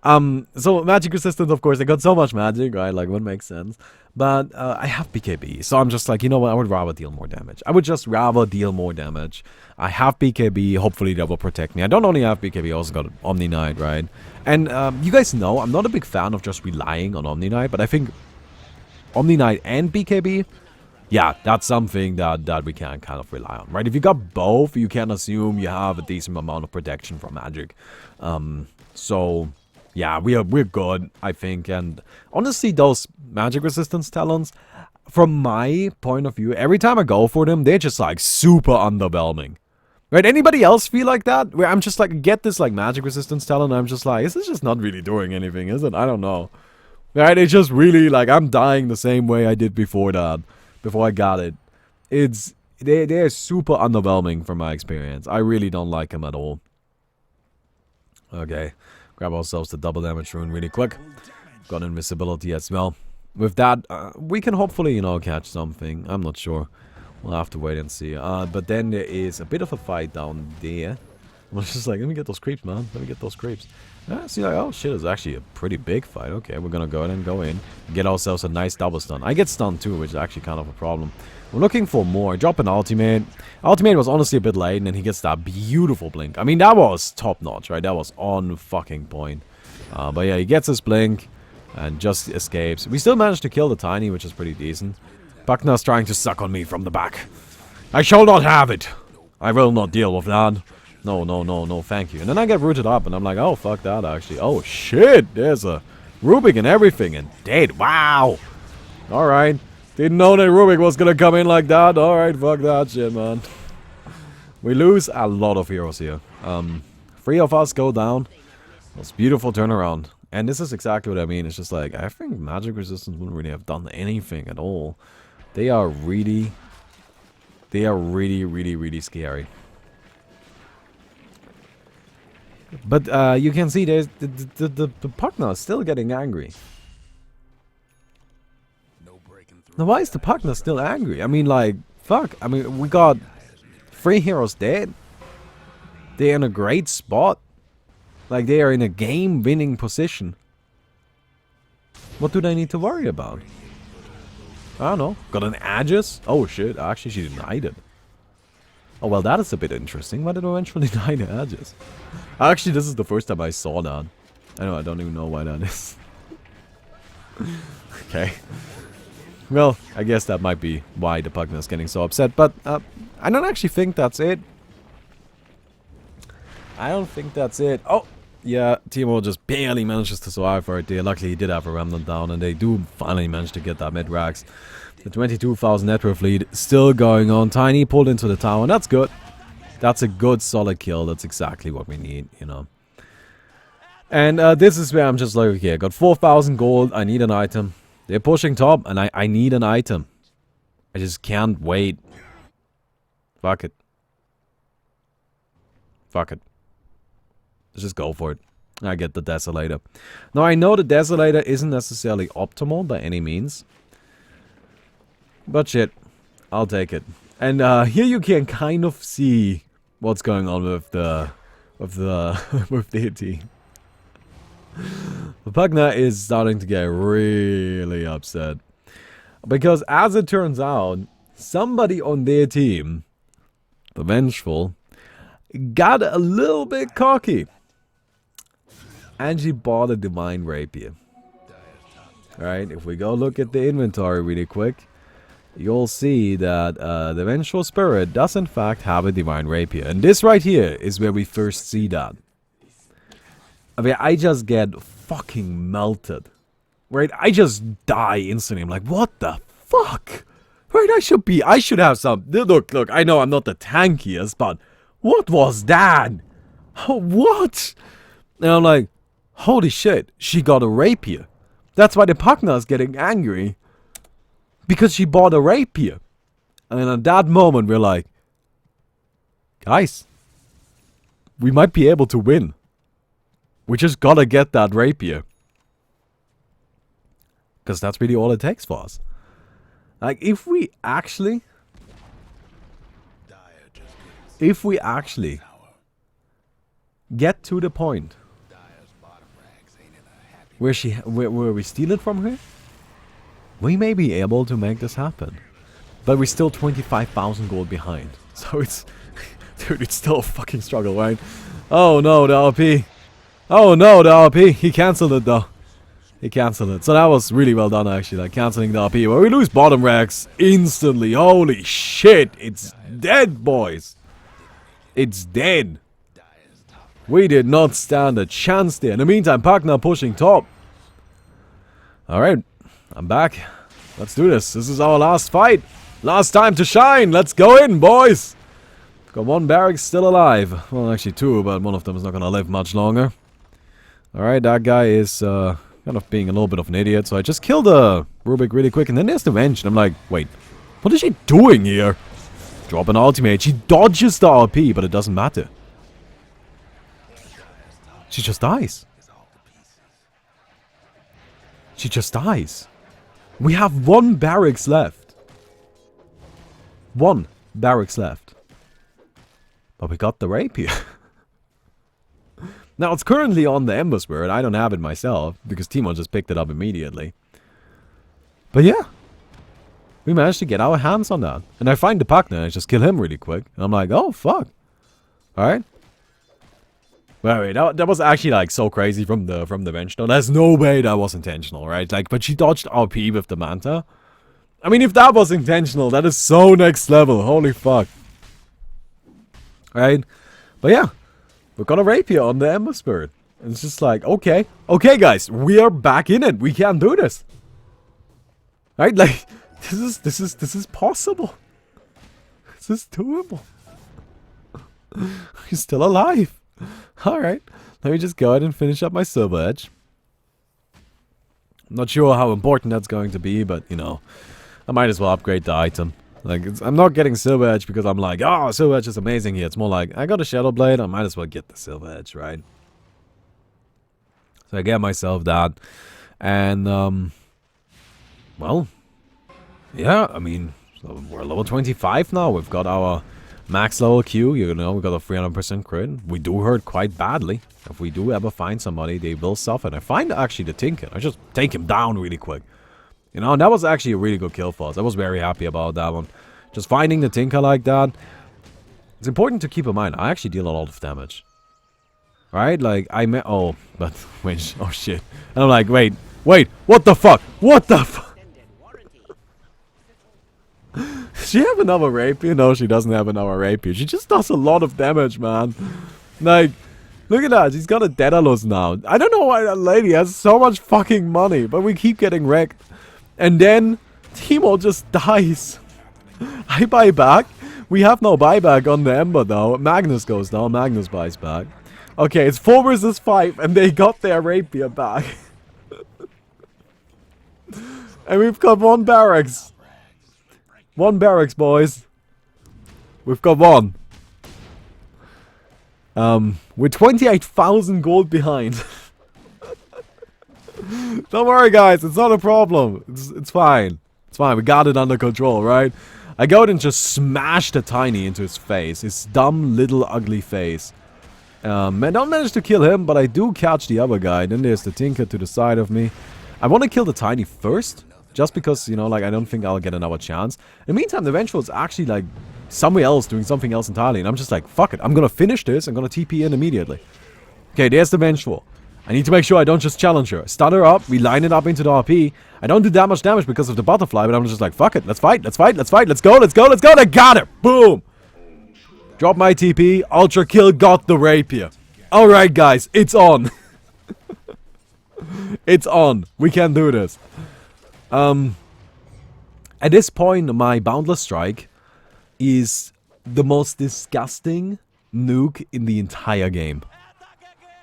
So magic resistance, of course, I got so much magic, right? Like, what makes sense? But I have BKB, so I'm just like, you know what? I would rather deal more damage. I would just rather deal more damage. I have BKB. Hopefully, that will protect me. I don't only have BKB. I also got Omni Knight, right? And you guys know, I'm not a big fan of just relying on Omni Knight, but I think Omni Knight and BKB, yeah, that's something that we can kind of rely on, right? If you got both, you can assume you have a decent amount of protection from magic. So yeah, we're good, I think. And honestly, those magic resistance talents, from my point of view, every time I go for them, they're just like super underwhelming. Right? Anybody else feel like that? Where I'm just like, get this like magic resistance talent, and I'm just like, this is just not really doing anything, is it? I don't know. Right? It's just really like, I'm dying the same way I did before that. Before I got it. It's they're super underwhelming from my experience. I really don't like them at all. Okay, grab ourselves the double damage rune really quick. Got invisibility as well. With that, we can hopefully, you know, catch something. I'm not sure. We'll have to wait and see. But then there is a bit of a fight down there. I was just like, let me get those creeps, man. Let me get those creeps. See, like, oh shit, it's actually a pretty big fight. Okay, we're gonna go ahead and go in. Get ourselves a nice double stun. I get stunned too, which is actually kind of a problem. We're looking for more. Drop an ultimate. Ultimate was honestly a bit late, and then he gets that beautiful blink. I mean, that was top notch, right? That was on fucking point. But yeah, he gets his blink and just escapes. We still managed to kill the Tiny, which is pretty decent. Buckner's trying to suck on me from the back. I shall not have it. I will not deal with that. No, no, no, no, thank you. And then I get rooted up, and I'm like, oh, fuck that, actually. Oh, shit, there's a Rubik and everything, and dead. Wow. Alright. Didn't know that Rubik was gonna come in like that. Alright, fuck that shit, man. We lose a lot of heroes here. 3 of us go down. That's beautiful turnaround. And this is exactly what I mean. It's just like, I think magic resistance wouldn't really have done anything at all. They are really, really scary. But you can see there's the partner is still getting angry. Now why is the partner still angry? I mean, like, fuck. I mean, we got 3 heroes dead. They're in a great spot. Like, they are in a game-winning position. What do they need to worry about? I don't know. Got an Aegis? Oh shit, actually she denied it. Oh well, that is a bit interesting. Why did I eventually deny the Aegis? Actually, this is the first time I saw that. I don't even know why that is. Okay. Well, I guess that might be why the Pugna is getting so upset, but I don't actually think that's it. I don't think that's it. Oh! Yeah, Timo just barely manages to survive right there. Luckily, he did have a remnant down, and they do finally manage to get that mid-rax. The 22,000 net worth lead still going on. Tiny pulled into the tower, and that's good. That's a good, solid kill. That's exactly what we need, you know. And this is where I'm just like, okay, I got 4,000 gold. I need an item. They're pushing top, and I need an item. I just can't wait. Fuck it. Fuck it. Let's just go for it. I get the Desolator. Now, I know the Desolator isn't necessarily optimal by any means. But shit, I'll take it. And here you can kind of see what's going on with the with the team. The Pugna is starting to get really upset. Because as it turns out, somebody on their team, the Vengeful, got a little bit cocky. And she bought a Divine Rapier. Alright, if we go look at the inventory really quick, you'll see that the Vengeful Spirit does in fact have a Divine Rapier. And this right here is where we first see that. I mean, I just get fucking melted. Right, I just die instantly. I'm like, what the fuck? Right, I should have some. Look, I know I'm not the tankiest, but what was that? What? And I'm like, holy shit, she got a rapier. That's why the Pugna is getting angry. Because she bought a rapier. And at that moment, we're like, guys, we might be able to win. We just gotta get that rapier. Because that's really all it takes for us. Like, if we actually get to the point where we steal it from her, we may be able to make this happen. But we're still 25,000 gold behind. So it's... dude, it's still a fucking struggle, right? Oh no, the LP. Oh no, the LP. He cancelled it though. He cancelled it. So that was really well done actually, like cancelling the LP. But we lose bottom racks instantly. Holy shit. It's dead, boys. It's dead. We did not stand a chance there. In the meantime, Pugna pushing top. Alright, I'm back. Let's do this. This is our last fight. Last time to shine. Let's go in, boys. Got 1 barracks still alive. Well, actually 2, but one of them is not going to live much longer. Alright, that guy is kind of being a little bit of an idiot. So I just killed the Rubik really quick. And then there's the Venge. And I'm like, wait, what is she doing here? Drop an ultimate. She dodges the RP, but it doesn't matter. She just dies. She just dies. We have 1 barracks left. 1 barracks left. But we got the rapier. Now, it's currently on the Ember Spirit. I don't have it myself, because Timo just picked it up immediately. But yeah. We managed to get our hands on that. And I find the partner and I just kill him really quick. And I'm like, oh, fuck. Alright. Wait, that was actually like so crazy from the Vengeful. There's no way that was intentional, right? Like, but she dodged RP with the Manta. I mean, if that was intentional, that is so next level. Holy fuck. Right? But yeah. We got a rapier on the Ember Spirit. And it's just like, okay. Okay, guys. We are back in it. We can do this. Right? Like, this is possible. This is doable. He's still alive. Alright. Let me just go ahead and finish up my Silver Edge. I'm not sure how important that's going to be, but, you know, I might as well upgrade the item. Like, I'm not getting Silver Edge because I'm like, oh, Silver Edge is amazing here. It's more like, I got a Shadow Blade, I might as well get the Silver Edge, right? So I get myself that. And, well, yeah, I mean, so we're level 25 now. We've got our max level Q, you know, we got a 300% crit. We do hurt quite badly. If we do ever find somebody, they will suffer. And I find actually the Tinker. I just take him down really quick. You know, and that was actually a really good kill for us. I was very happy about that one. Just finding the Tinker like that. It's important to keep in mind, I actually deal a lot of damage. Right? Like, oh, but, wait, oh shit. And I'm like, wait, what the fuck? What the fuck? Does she have another rapier? No, she doesn't have another rapier. She just does a lot of damage, man. Like, look at that. She's got a Daedalus now. I don't know why that lady has so much fucking money, but we keep getting wrecked. And then, Timo just dies. I buy back. We have no buyback on the Ember, though. Magnus goes down. Magnus buys back. Okay, it's 4 versus 5, and they got their rapier back. And we've got 1 barracks. 1 barracks, boys. We've got 1. We're 28,000 gold behind. Don't worry, guys. It's not a problem. It's fine. It's fine. We got it under control, right? I go out and just smash the Tiny into his face. His dumb, little, ugly face. I don't manage to kill him, but I do catch the other guy. Then there's the Tinker to the side of me. I want to kill the Tiny first. Just because, you know, like, I don't think I'll get another chance. In the meantime, the Vengeful is actually, like, somewhere else doing something else entirely. And I'm just like, fuck it. I'm gonna finish this. I'm gonna TP in immediately. Okay, there's the Vengeful. I need to make sure I don't just challenge her. Stun her up. We line it up into the RP. I don't do that much damage because of the butterfly, but I'm just like, fuck it. Let's fight. Let's fight. Let's fight. Let's go. Let's go. Let's go. I got her. Boom. Drop my TP. Ultra kill. Got the rapier. Alright, guys. It's on. It's on. We can do this. At this point, my Boundless Strike is the most disgusting nuke in the entire game.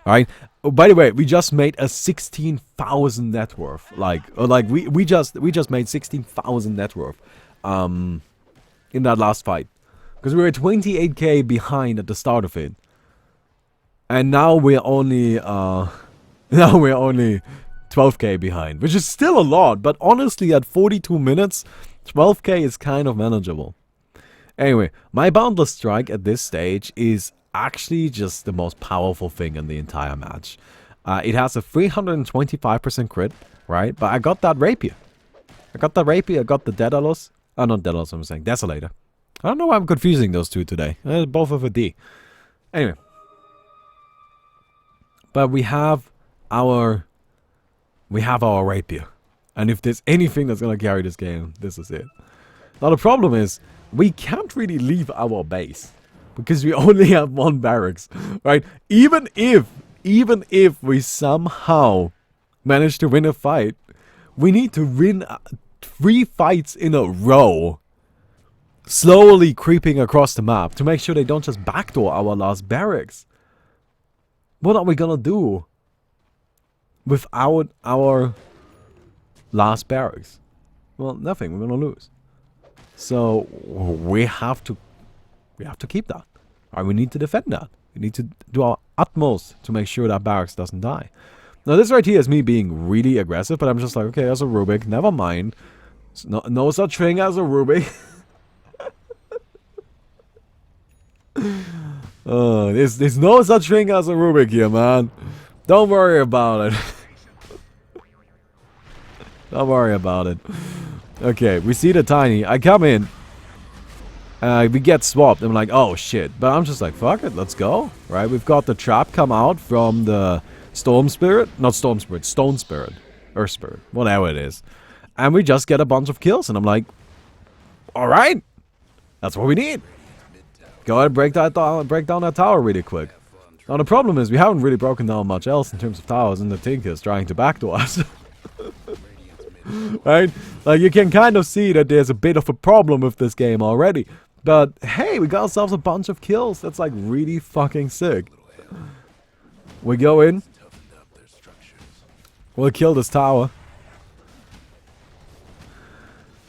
Alright? Oh, by the way, we just made a 16,000 net worth. We just made 16,000 net worth. In that last fight. Because we were 28k behind at the start of it. And now we're only, 12k behind, which is still a lot, but honestly at 42 minutes, 12k is kind of manageable. Anyway, my Boundless Strike at this stage is actually just the most powerful thing in the entire match. It has a 325% crit, right? But I got that rapier. I got the Daedalus. Oh, not Daedalus, I'm saying Desolator. I don't know why I'm confusing those two today. Both of a D. Anyway. But we have our rapier. And if there's anything that's gonna carry this game, this is it. Now the problem is, we can't really leave our base. Because we only have 1 barracks. Right? Even if we somehow manage to win a fight, we need to win 3 fights in a row. Slowly creeping across the map to make sure they don't just backdoor our last barracks. What are we gonna do without our last barracks? Well, nothing. We're gonna lose. So we have to We have to keep that. Right, we need to defend that. We need to do our utmost to make sure that barracks doesn't die. Now this right here is me being really aggressive, but I'm just like, okay, as a Rubik, never mind. No such thing as a Rubik. There's no such thing as a Rubik here, man. Don't worry about it. Don't worry about it. Okay, we see the tiny. I come in. We get swapped. I'm like, oh shit. But I'm just like, fuck it, let's go. Right, we've got the trap come out from the Storm Spirit. Not Storm Spirit, Stone Spirit. Earth Spirit. Whatever it is. And we just get a bunch of kills. And I'm like, alright. That's what we need. Go ahead and break down that tower really quick. Now the problem is we haven't really broken down much else in terms of towers, and the Tinker is trying to backdoor us. Right? Like, you can kind of see that there's a bit of a problem with this game already. But hey, we got ourselves a bunch of kills. That's like really fucking sick. We go in. We'll kill this tower.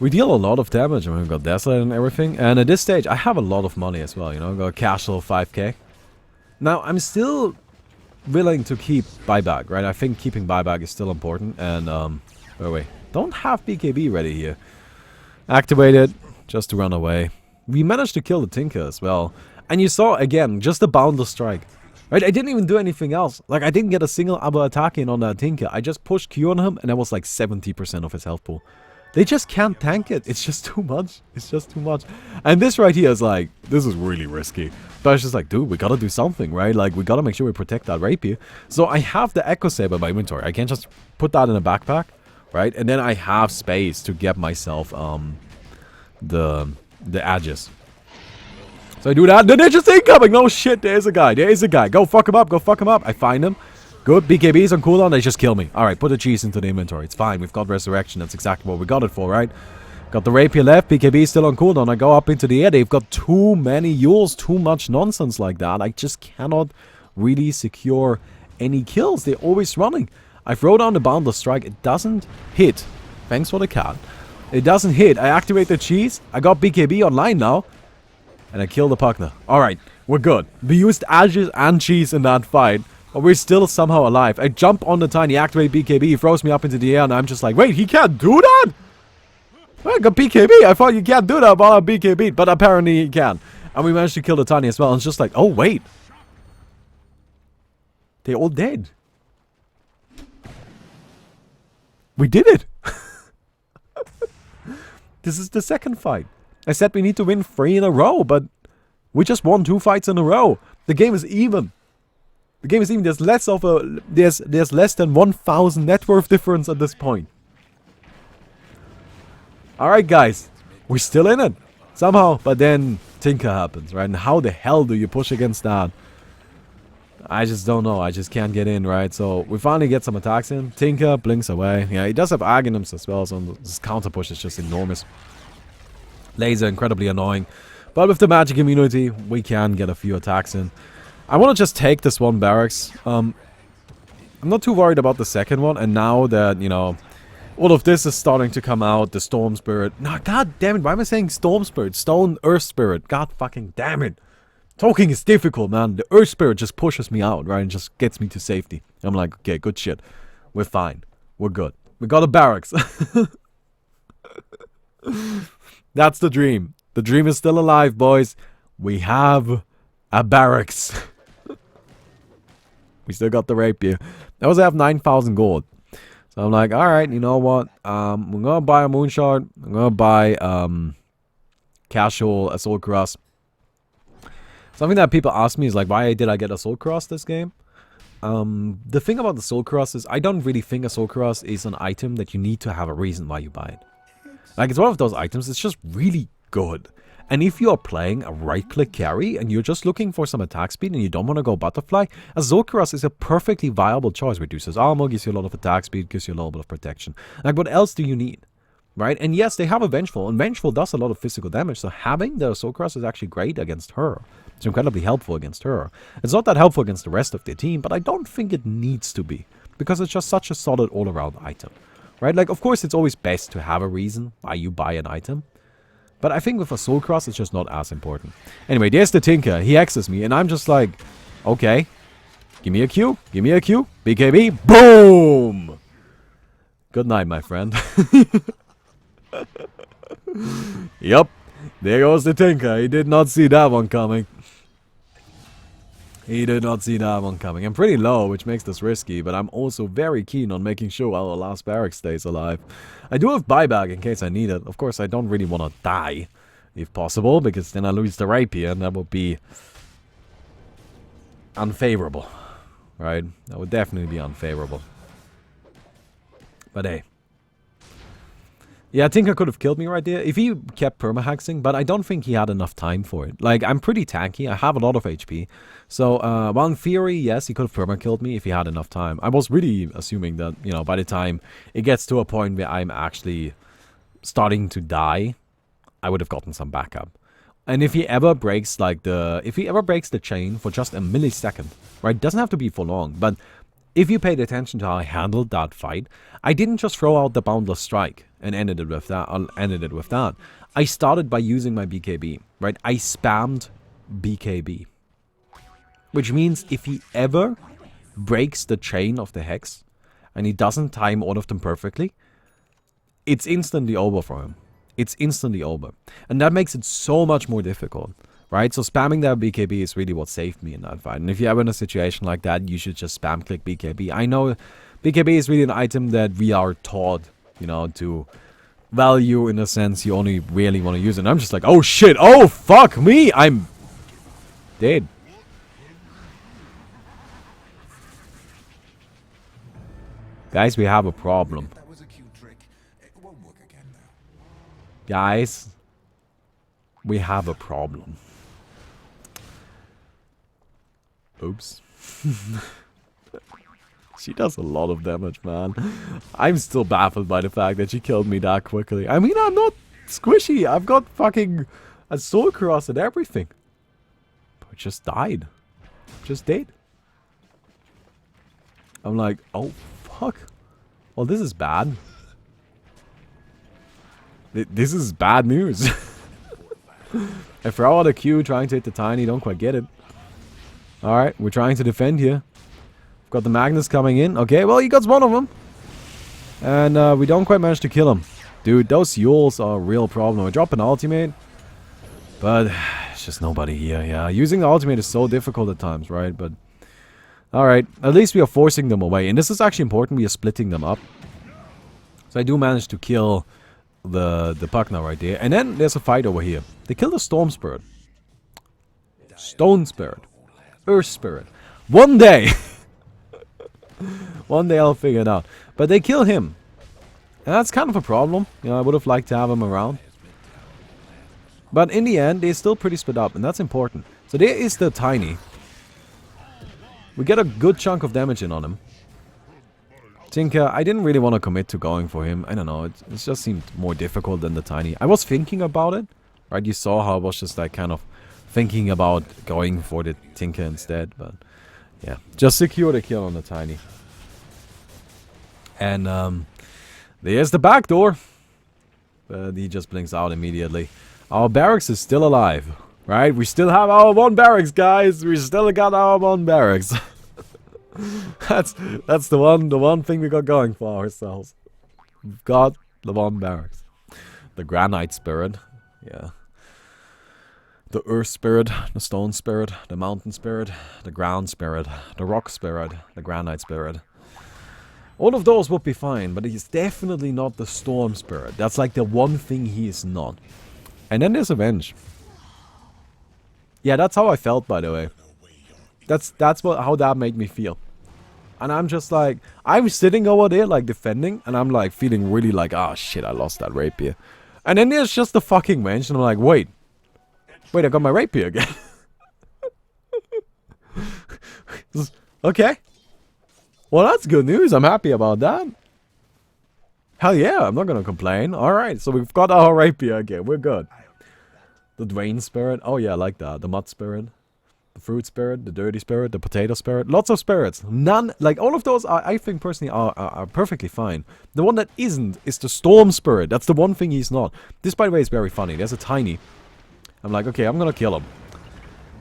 We deal a lot of damage. I mean, we've got Desolate and everything. And at this stage, I have a lot of money as well, you know. I've got a cash flow of 5k. Now, I'm still willing to keep buyback, right? I think keeping buyback is still important. And, wait. Don't have BKB ready here. Activate it, just to run away. We managed to kill the Tinker as well. And you saw, again, just a boundless strike. Right? I didn't even do anything else. Like, I didn't get a single abo attack in on that Tinker. I just pushed Q on him, and that was like 70% of his health pool. They just can't tank it. It's just too much. It's just too much. And this right here is like, this is really risky. But it's just like, dude, we gotta do something, right? Like, we gotta make sure we protect that rapier. So I have the Echo Saber in my inventory. I can't just put that in a backpack, right? And then I have space to get myself the edges. So I do that. The ninja's incoming. No shit, there is a guy. There is a guy. Go fuck him up. Go fuck him up. I find him. Good. BKBs on cooldown. They just kill me. Alright, put the cheese into the inventory. It's fine. We've got resurrection. That's exactly what we got it for, right? Got the rapier left. BKB still on cooldown. I go up into the air. They've got too many yules. Too much nonsense like that. I just cannot really secure any kills. They're always running. I throw down the boundless strike. It doesn't hit. Thanks for the cat. It doesn't hit. I activate the cheese. I got BKB online now. And I kill the Puckner. Alright. We're good. We used edges and cheese in that fight. But we're still somehow alive. I jump on the tiny, activate BKB, he throws me up into the air, and I'm just like, wait, he can't do that? Well, I got BKB. I thought you can't do that while I'm BKB, but apparently he can. And we managed to kill the tiny as well. And it's just like, oh, wait. They're all dead. We did it. This is the second fight. I said we need to win 3 in a row, but we just won 2 fights in a row. The game is even. The game is even. There's less of a there's less than 1,000 net worth difference at this point. Alright guys. We're still in it. Somehow. But then Tinker happens, right? And how the hell do you push against that? I just don't know. I just can't get in, right? So we finally get some attacks in. Tinker blinks away. Yeah, he does have Aghanim's as well, so this counter push is just enormous. Laser, incredibly annoying. But with the magic immunity, we can get a few attacks in. I want to just take this one barracks. I'm not too worried about the second one. And now that, you know, all of this is starting to come out, the Storm Spirit. No, god damn it. Why am I saying Storm Spirit? Stone Earth Spirit. God fucking damn it. Talking is difficult, man. The Earth Spirit just pushes me out, right? And just gets me to safety. I'm like, okay, good shit. We're fine. We're good. We got a barracks. That's the dream. The dream is still alive, boys. We have a barracks. We still got the rapier. I also have 9,000 gold. So I'm like, alright, you know what? I'm gonna buy a moonshard. I'm gonna buy casual assault cross. Something that people ask me is like, why did I get assault cross this game? The thing about the soul cross is I don't really think a soul cross is an item that you need to have a reason why you buy it. Like, it's one of those items that's just really good. And if you are playing a right-click carry and you're just looking for some attack speed and you don't want to go butterfly, a Zolkuras is a perfectly viable choice. Reduces armor, gives you a lot of attack speed, gives you a little bit of protection. Like, what else do you need? Right? And yes, they have a Vengeful, and Vengeful does a lot of physical damage, so having the Zolkuras is actually great against her. It's incredibly helpful against her. It's not that helpful against the rest of their team, but I don't think it needs to be, because it's just such a solid all-around item. Right? Like, of course, it's always best to have a reason why you buy an item. But I think with a Soul Cross, it's just not as important. Anyway, there's the Tinker. He X's me, and I'm just like, okay. Give me a Q. Give me a Q. BKB. Boom! Good night, my friend. Yup. There goes the Tinker. He did not see that one coming. He did not see that one coming. I'm pretty low, which makes this risky, but I'm also very keen on making sure our last barrack stays alive. I do have buyback in case I need it. Of course, I don't really want to die, if possible, because then I lose the rapier, and that would be unfavorable, right? That would definitely be unfavorable. But hey. Yeah, Tinker could have killed me right there if he kept perma-hexing, but I don't think he had enough time for it. Like, I'm pretty tanky, I have a lot of HP. So, while in theory, yes, he could have perma-killed me if he had enough time. I was really assuming that, you know, by the time it gets to a point where I'm actually starting to die, I would have gotten some backup. And if he ever breaks, like, the chain for just a millisecond, right, doesn't have to be for long, but if you paid attention to how I handled that fight, I didn't just throw out the Boundless Strike and ended it with that. I started by using my BKB, right? I spammed BKB. Which means if he ever breaks the chain of the hex, and he doesn't time all of them perfectly, it's instantly over for him. It's instantly over. And that makes it so much more difficult. Right, so spamming that BKB is really what saved me in that fight. And if you're ever in a situation like that, you should just spam click BKB. I know BKB is really an item that we are taught, you know, to value in a sense. You only really want to use it. And I'm just like, oh shit, oh fuck me, I'm dead. Guys, we have a problem. Guys, we have a problem. Oops. She does a lot of damage, man. I'm still baffled by the fact that she killed me that quickly. I mean, I'm not squishy. I've got fucking a Soul Cross and everything. But just died. Just dead. I'm like, oh, fuck. Well, this is bad. This is bad news. I throw out a Q trying to hit the tiny, don't quite get it. Alright, we're trying to defend here. We've got the Magnus coming in. Okay, well, he got one of them. And we don't quite manage to kill him. Dude, those Yules are a real problem. We drop an ultimate. But it's just nobody here. Yeah, using the ultimate is so difficult at times, right? But alright, at least we are forcing them away. And this is actually important. We are splitting them up. So I do manage to kill the Pugna right there. And then there's a fight over here. They kill the Storm Spirit. Stone Spirit. Earth Spirit. One day! One day I'll figure it out. But they kill him. And that's kind of a problem. You know, I would have liked to have him around. But in the end, they're still pretty split up. And that's important. So there is the Tiny. We get a good chunk of damage in on him. Tinker, I didn't really want to commit to going for him. I don't know. It just seemed more difficult than the Tiny. I was thinking about it. Right? You saw how I was just like kind of thinking about going for the Tinker instead, but yeah, just secure the kill on the Tiny. And there's the back door. He just blinks out immediately. Our barracks is still alive, right? We still have our one barracks, guys. We still got our one barracks. that's the one thing we got going for ourselves. We've got the one barracks. The Granite Spirit, yeah. The Earth Spirit, the Stone Spirit, the Mountain Spirit, the Ground Spirit, the Rock Spirit, the Granite Spirit. All of those would be fine, but he's definitely not the Storm Spirit. That's like the one thing he is not. And then there's Avenge. Yeah, that's how I felt, by the way. That's how that made me feel. And I'm just like, I'm sitting over there like defending, and I'm like feeling really like, ah, shit, I lost that rapier. And then there's just the fucking Venge, and I'm like, wait, I got my rapier again. Okay. Well, that's good news. I'm happy about that. Hell yeah, I'm not gonna complain. Alright, so we've got our rapier again. We're good. The Drain Spirit. Oh yeah, I like that. The Mud Spirit. the fruit spirit, the dirty spirit, the potato spirit. Lots of spirits. None, like all of those, I think personally are perfectly fine. The one that isn't is the storm spirit. That's the one thing he's not. This, by the way, is very funny. There's a tiny. I'm like, okay, I'm gonna kill him.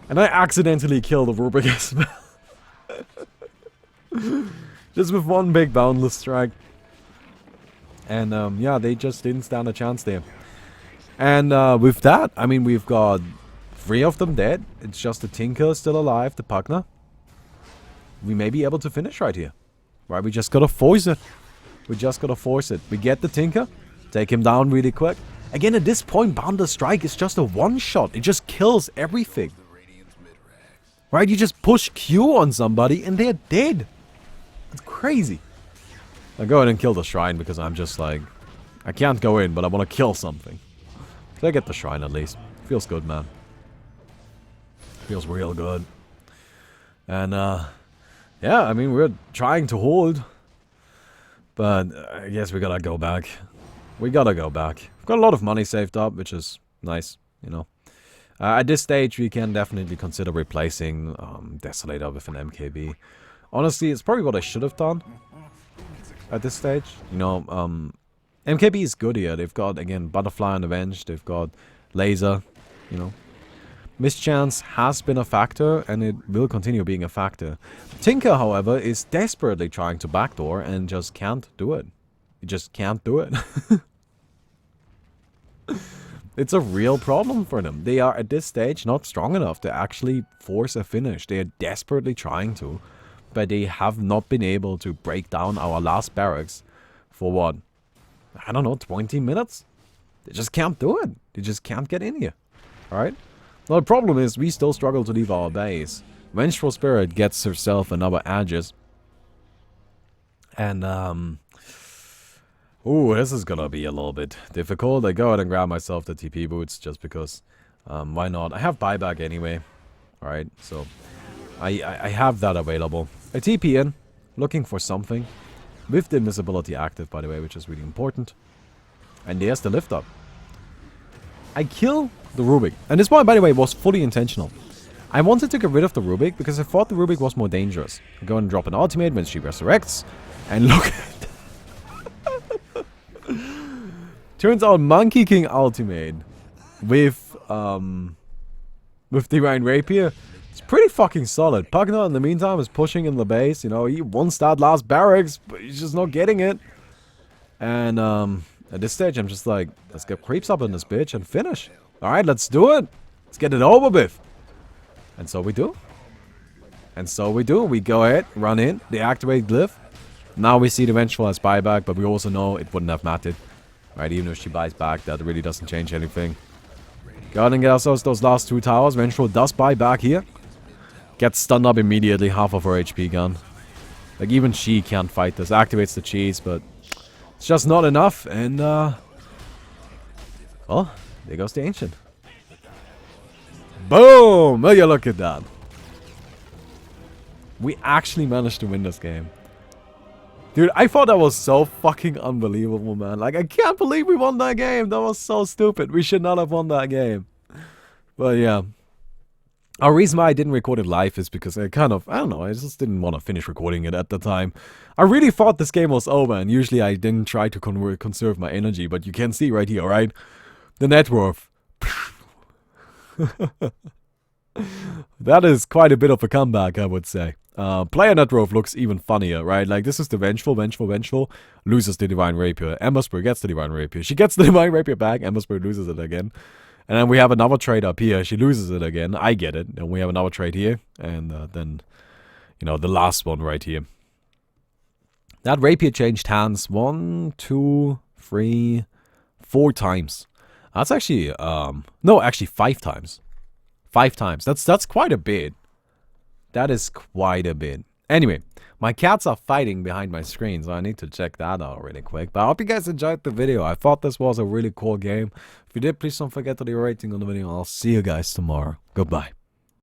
And I accidentally kill the Rubik as well. Just with one big boundless strike. And yeah, they just didn't stand a chance there. And with that, I mean, we've got 3 of them dead. It's just the Tinker still alive, the Pugner. We may be able to finish right here. Right, we just gotta force it. We just gotta force it. We get the Tinker, take him down really quick. Again, at this point, Boundless Strike is just a one-shot. It just kills everything. Right, you just push Q on somebody and they're dead. It's crazy. I go ahead and kill the shrine because I'm just like, I can't go in, but I want to kill something. So I get the shrine at least. Feels good, man. Feels real good. And yeah, I mean, we're trying to hold. But I guess we gotta go back. We gotta go back. We've got a lot of money saved up, which is nice, you know. At this stage, we can definitely consider replacing Desolator with an MKB. Honestly, it's probably what I should have done at this stage. You know, MKB is good here. They've got, again, Butterfly on the bench. They've got Laser, you know. Mischance has been a factor, and it will continue being a factor. Tinker, however, is desperately trying to backdoor and just can't do it. He just can't do it. It's a real problem for them. They are, at this stage, not strong enough to actually force a finish. They are desperately trying to, but they have not been able to break down our last barracks for what? I don't know, 20 minutes? They just can't do it. They just can't get in here. Alright? Well, the problem is we still struggle to leave our base. Vengeful Spirit gets herself another Aegis. And, ooh, this is gonna be a little bit difficult. I go ahead and grab myself the TP boots just because, why not? I have buyback anyway. Alright, so I have that available. I TP in, looking for something. With the invisibility active, by the way, which is really important. And there's the lift up. I kill the Rubik. And this one, by the way, was fully intentional. I wanted to get rid of the Rubik because I thought the Rubik was more dangerous. I go and drop an ultimate when she resurrects. And look at that. Turns out Monkey King ultimate with Divine Rapier. It's pretty fucking solid. Pugner, in the meantime, is pushing in the base. You know, he wants that last barracks, but he's just not getting it. And at this stage, I'm just like, let's get creeps up in this bitch and finish. Alright, let's do it. Let's get it over with. And so we do. And so we do. We go ahead, run in, deactivate Glyph. Now we see the Vengeful as buyback, but we also know it wouldn't have mattered. Right, even if she buys back, that really doesn't change anything. Go ahead and get ourselves those last 2 towers. Vengeful does buy back here. Gets stunned up immediately, half of her HP gone. Like, even she can't fight this. Activates the cheese, but it's just not enough. And, well, there goes the Ancient. Boom! Will you look at that. We actually managed to win this game. Dude, I thought that was so fucking unbelievable, man. Like, I can't believe we won that game. That was so stupid. We should not have won that game. But, yeah. Our reason why I didn't record it live is because I kind of, I don't know, I just didn't want to finish recording it at the time. I really thought this game was over, and usually I didn't try to conserve my energy, but you can see right here, right? The net worth. That is quite a bit of a comeback, I would say. Player net worth looks even funnier, right? Like, this is the Vengeful, loses the Divine Rapier. Ember Spirit gets the Divine Rapier. She gets the Divine Rapier back, Ember Spirit loses it again. And then we have another trade up here. She loses it again. I get it. And we have another trade here. And then, you know, the last one right here. That Rapier changed hands 1, 2, 3, 4 times. That's actually, no, actually 5 times. 5 times. That's quite a bit. That is quite a bit. Anyway, my cats are fighting behind my screen, so I need to check that out really quick. But I hope you guys enjoyed the video. I thought this was a really cool game. If you did, please don't forget to leave a rating on the video. I'll see you guys tomorrow. Goodbye.